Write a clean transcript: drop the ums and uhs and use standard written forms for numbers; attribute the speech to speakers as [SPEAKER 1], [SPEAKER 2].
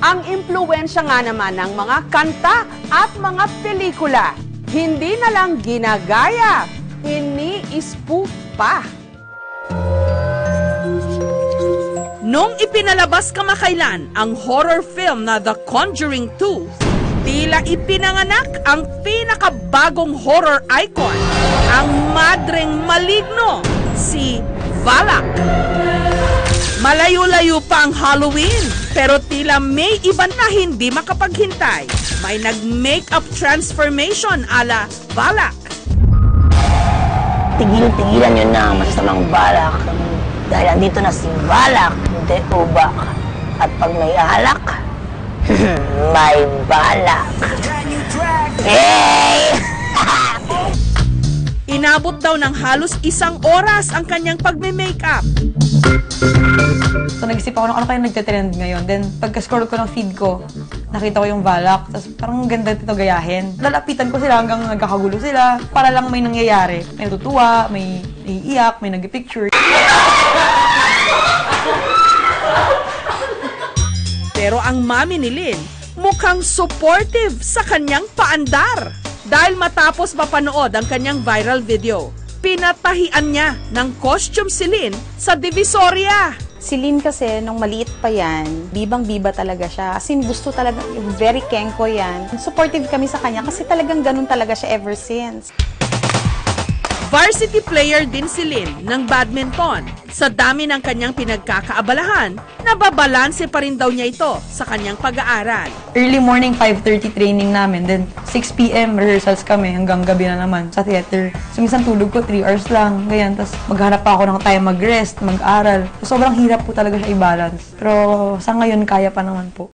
[SPEAKER 1] ang impluwensya nga naman ng mga kanta at mga pelikula. Hindi na lang ginagaya, ini-spoof pa. Nung ipinalabas kamakailan ang horror film na The Conjuring 2, tila ipinanganak ang pinakabagong horror icon, ang madreng maligno, si Valak. Malayo-layo pa ang Halloween, pero tila may iba na hindi makapaghintay. May nag-makeup transformation ala Valak.
[SPEAKER 2] Tigil-tigilan nyo na ang masamang balak. Dahil andito na si Valak, hindi ubak. At pag may alak, may balak. Hey!
[SPEAKER 1] Inabot daw ng halos 1 oras ang kanyang pagme-makeup.
[SPEAKER 3] So nag-isip ako ano kaya nagte-trend ngayon. Then pagka-scroll ko ng feed ko, nakita ko yung Valak. Tapos parang ganda dito gayahin. Lalapitan ko sila hanggang nagkakagulo sila. Para lang may nangyayari. May natutuwa, may iiyak, may nag-picture.
[SPEAKER 1] Pero ang mami ni Lynn mukhang supportive sa kanyang paandar. Dahil matapos mapanood ang kanyang viral video, pinatahian niya ng costume si Lynn sa Divisoria.
[SPEAKER 4] Si Lynn kasi, nung maliit pa yan, bibang-biba talaga siya. As in, gusto talaga, very kengko yan. Supportive kami sa kanya kasi talagang ganun talaga siya ever since.
[SPEAKER 1] Varsity player din si Lynn ng badminton. Sa dami ng kanyang pinagkakaabalahan, nababalanse pa rin daw niya ito sa kanyang pag-aaral.
[SPEAKER 3] Early morning, 5:30 training namin. Then 6 p.m. rehearsals kami hanggang gabi na naman sa theater. So minsan tulog ko 3 hours lang. Ganyan. Tapos maghanap pa ako ng time mag-rest, mag-aral. So, sobrang hirap po talaga siya i-balance. Pero sa ngayon, kaya pa naman po.